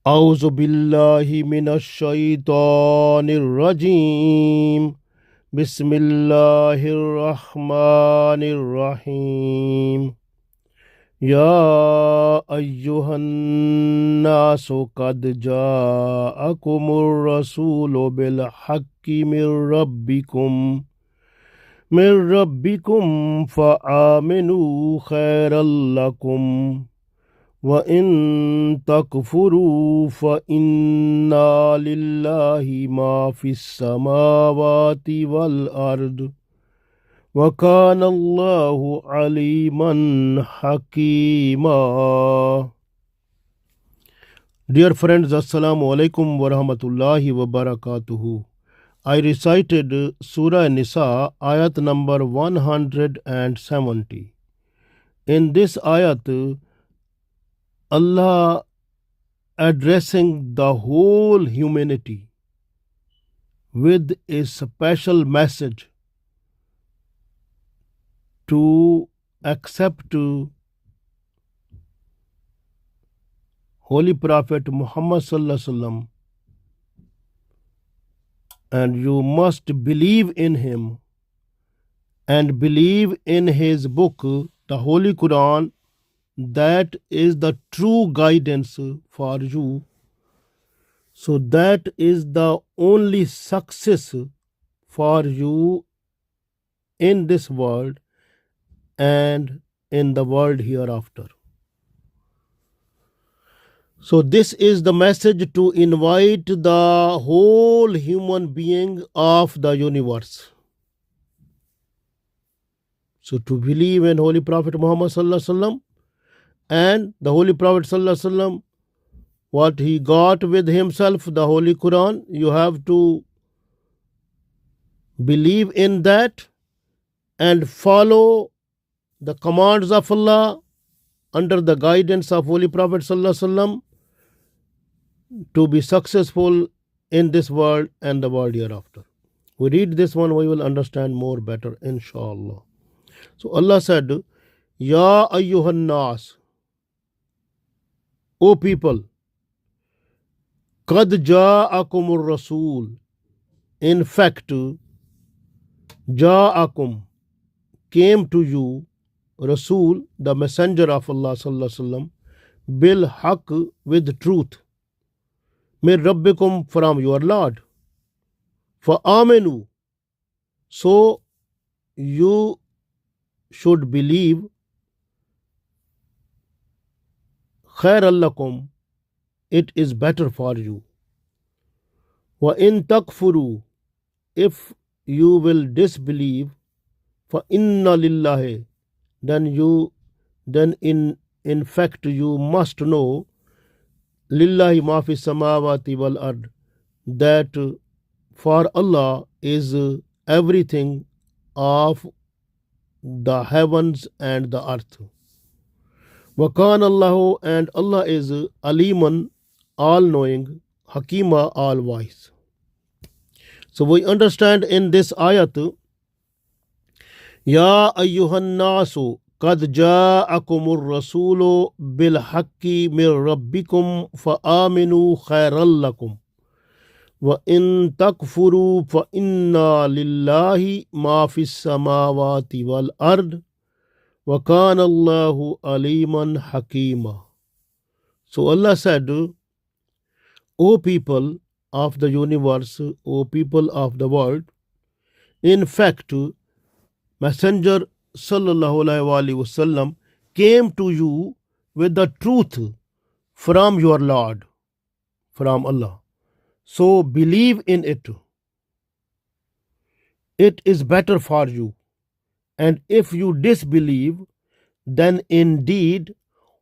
أعوذ بالله من الشيطان الرجيم بسم الله الرحمن الرحيم يا أيها الناس قد جاءكم الرسول بالحق من ربكم فآمنوا خيرا لكم وَإِن تَكْفُرُوا فَإِنَّ لِلَّهِ مَا فِي السَّمَاوَاتِ وَالْأَرْضِ وَكَانَ اللَّهُ عَلِيمًا حَكِيمًا. Dear friends, Assalamu alaikum wa rahmatullahi wa barakatuhu. I recited Surah An-Nisa Ayat number 170. In this ayat, Allah addressing the whole humanity with a special message to accept Holy Prophet Muhammad Sallallahu Alaihi Wasallam, and you must believe in him and believe in his book, the Holy Quran. That is the true guidance for you. So that is the only success for you in this world and in the world hereafter. So this is the message to invite the whole human being of the universe. So to believe in Holy Prophet Muhammad Sallallahu Alaihi Wasallam, and the Holy Prophet Sallallahu Alaihi Wasallam, what he got with himself, the Holy Quran, you have to believe in that and follow the commands of Allah under the guidance of Holy Prophet Sallallahu Alaihi Wasallam to be successful in this world and the world hereafter. We read this one, we will understand more better, inshallah. So Allah said, Ya ayyuhan nas, O people, qad ja'akumur rasul. In fact, ja'akum, came to you, Rasul, the messenger of Allah Sallallahu Alaihi Wasallam, bil haqq, with truth, min rabbikum, from your Lord, fa amenu, so you should believe, khairan lakum, it is better for you, wa in takfuru, if you will disbelieve, fa inna lillahi, then in fact you must know, lillahi ma fi samawati wal ard, that for Allah is everything of the heavens and the earth. Wa kana Allahu, and Allah is aliman, all knowing, hakima, all wise. So we understand in this ayat, Ya ayyuhan nasu qad ja'akumur rasulu bil haqqi min rabbikum fa aminu khairan lakum wa in takfuru fa inna lillahi ma fis samawati wal ard wa kana Allahu aliman hakima. So Allah said, O people of the universe, O people of the world, in fact, Messenger Sallallahu Alaihi Wasallam came to you with the truth from your Lord, from Allah. So believe in it. It is better for you. And if you disbelieve, then indeed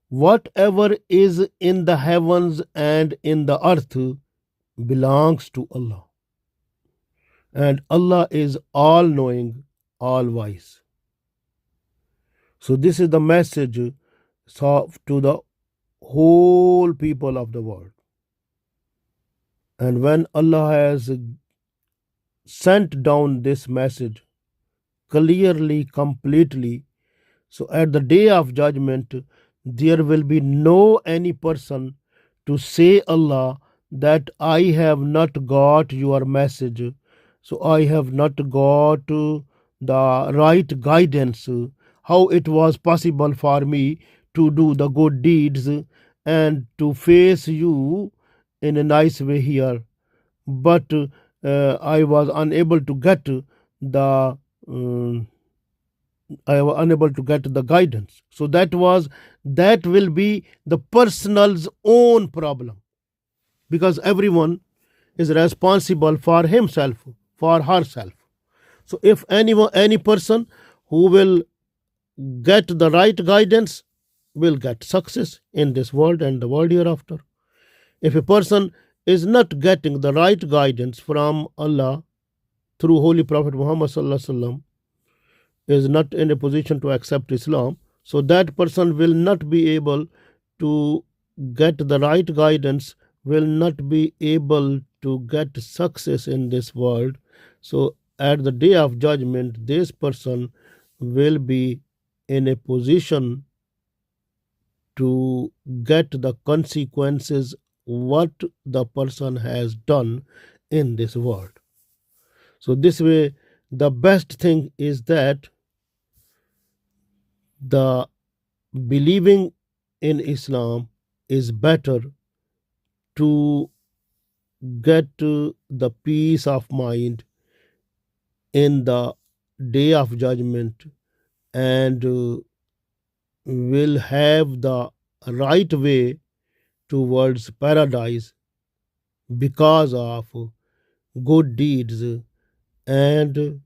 whatever is in the heavens and in the earth belongs to Allah. And Allah is all-knowing, all-wise. So this is the message to the whole people of the world. And when Allah has sent down this message clearly, completely, so at the day of judgment, there will be no any person to say Allah that I have not got your message, so I have not got the right guidance, how it was possible for me to do the good deeds and to face you in a nice way here, but I was unable to get the um, I was unable to get the guidance. So that will be the person's own problem, because everyone is responsible for himself, for herself. So if any person who will get the right guidance will get success in this world and the world hereafter. If a person is not getting the right guidance from Allah through Holy Prophet Muhammad Sallallahu Alaihi Wasallam, is not in a position to accept Islam, so that person will not be able to get the right guidance, will not be able to get success in this world. So at the day of judgment, this person will be in a position to get the consequences what the person has done in this world. So this way, the best thing is that the believing in Islam is better to get the peace of mind in the day of judgment, and will have the right way towards paradise because of good deeds and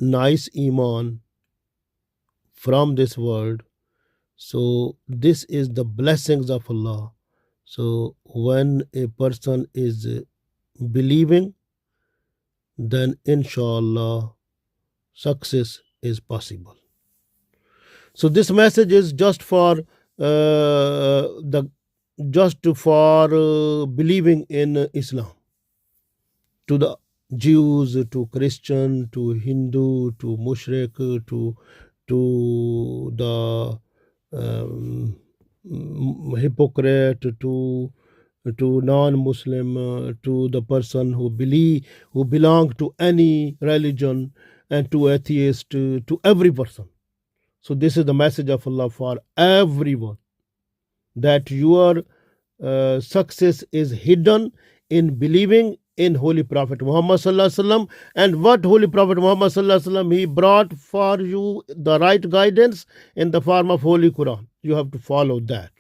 nice iman from this world. So this is the blessings of Allah. So when a person is believing, then inshallah success is possible. So this message is just for the just for believing in Islam, to the Jews, to Christian, to Hindu, to Mushrik, to the hypocrite, to non-Muslim, to the person who belong to any religion, and to atheist, to every person. So this is the message of Allah for everyone, that your success is hidden in believing in Holy Prophet Muhammad Sallallahu Alaihi Wasallam, and what Holy Prophet Muhammad Sallallahu Alaihi Wasallam he brought for you the right guidance in the form of Holy Quran. You have to follow that.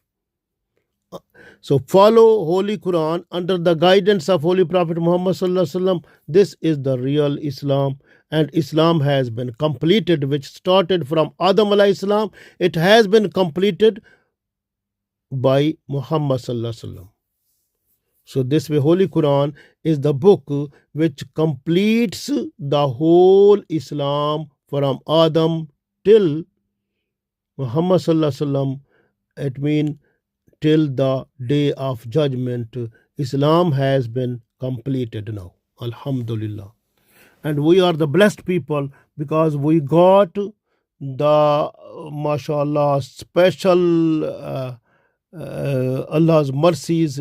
So follow Holy Quran under the guidance of Holy Prophet Muhammad Sallallahu Alaihi Wasallam. This is the real Islam, and Islam has been completed, which started from Adam alayhi salam. It has been completed by Muhammad Sallallahu Alaihi Wasallam. So this way, Holy Quran is the book which completes the whole Islam from Adam till Muhammad Sallallahu Alaihi Wasallam. It means till the day of judgment, Islam has been completed now. Alhamdulillah. And we are the blessed people because we got the, mashallah, special Allah's mercies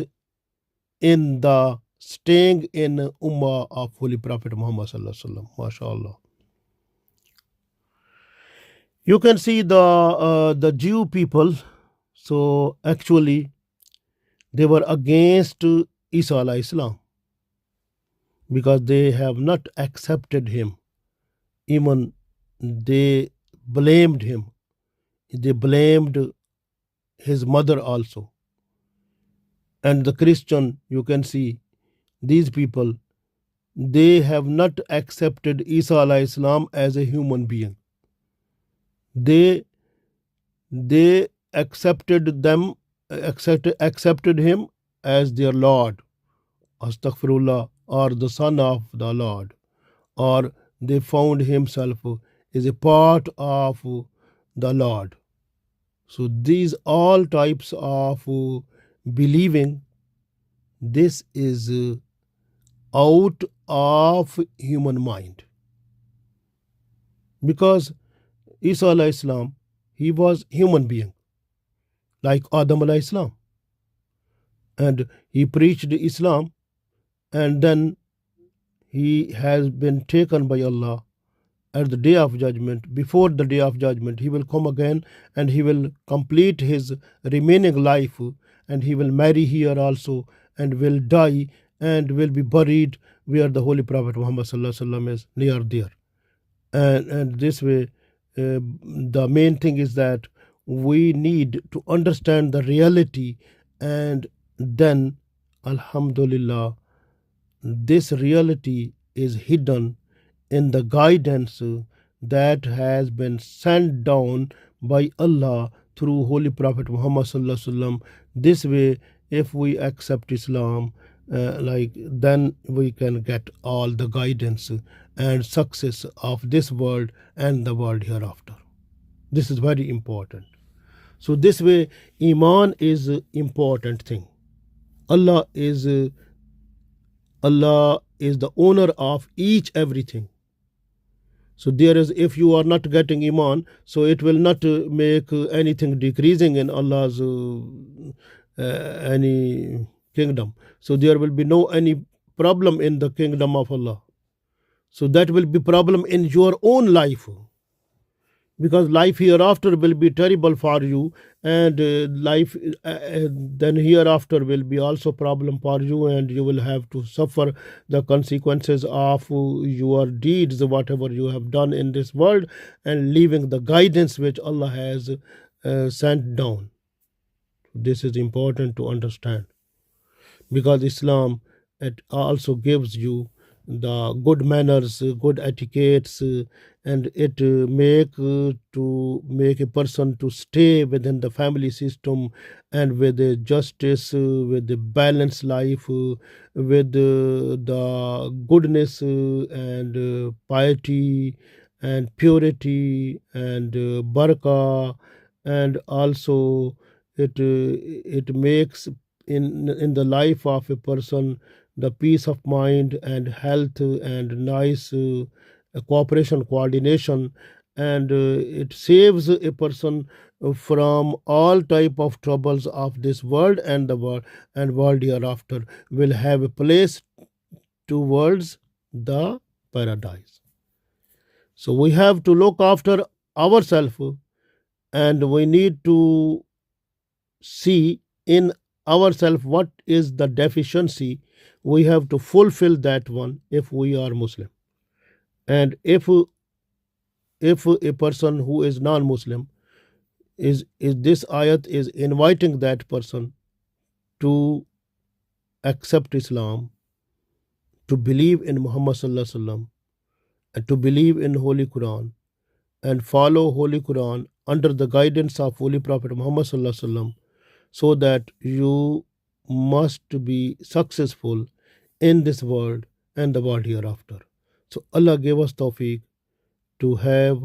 in the staying in Ummah of Holy Prophet Muhammad Sallallahu Alaihi Wasallam. MashaAllah. You can see the Jew people. So actually, they were against Isa alayhi salam because they have not accepted him. Even they blamed him. They blamed his mother also. And the Christian, you can see, these people, they have not accepted Isa alayhi salam as a human being. They accepted him as their Lord, astaghfirullah, or the son of the Lord, or they found himself as a part of the Lord. So these all types of believing, this is out of human mind, because Isa alayhi salam, he was human being like Adam alayhi salam. and he preached Islam, and then he has been taken by Allah at the day of judgment. Before the day of judgment, he will come again and he will complete his remaining life, and he will marry here also, and will die and will be buried where the Holy Prophet Muhammad sallallahu alaihi wasallam is, near there. And this way, the main thing is that we need to understand the reality, and then alhamdulillah, this reality is hidden in the guidance that has been sent down by Allah through Holy Prophet Muhammad sallallahu alaihi wasallam. This way, if we accept Islam, then we can get all the guidance and success of this world and the world hereafter. This is very important. So this way, Iman is an important thing. Allah is the owner of each everything. So there is, if you are not getting Iman, so it will not make anything decreasing in Allah's any kingdom. So there will be no any problem in the kingdom of Allah. So that will be problem in your own life, because life hereafter will be terrible for you, and life then hereafter will be also problem for you, and you will have to suffer the consequences of your deeds, whatever you have done in this world, and leaving the guidance which Allah has sent down. This is important to understand, because Islam, it also gives you the good manners, good etiquettes, and it to make a person to stay within the family system, and with the justice, with the balanced life, with the goodness and piety and purity and barakah, and also it makes in the life of a person the peace of mind and health and nice cooperation, coordination, and it saves a person from all type of troubles of this world, and the world hereafter will have a place towards the paradise. So we have to look after ourselves, and we need to see in ourselves what is the deficiency. We have to fulfill that one if we are Muslim. And if a person who is non-Muslim, is this ayat is inviting that person to accept Islam, to believe in Muhammad sallallahu alaihi wasallam, and to believe in Holy Quran, and follow Holy Quran under the guidance of Holy Prophet Muhammad sallallahu alaihi wasallam, so that you must be successful in this world and the world hereafter. So Allah gave us tawfiq to have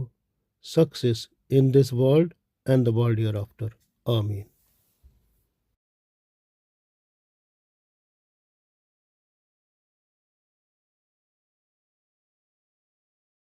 success in this world and the world hereafter. Ameen.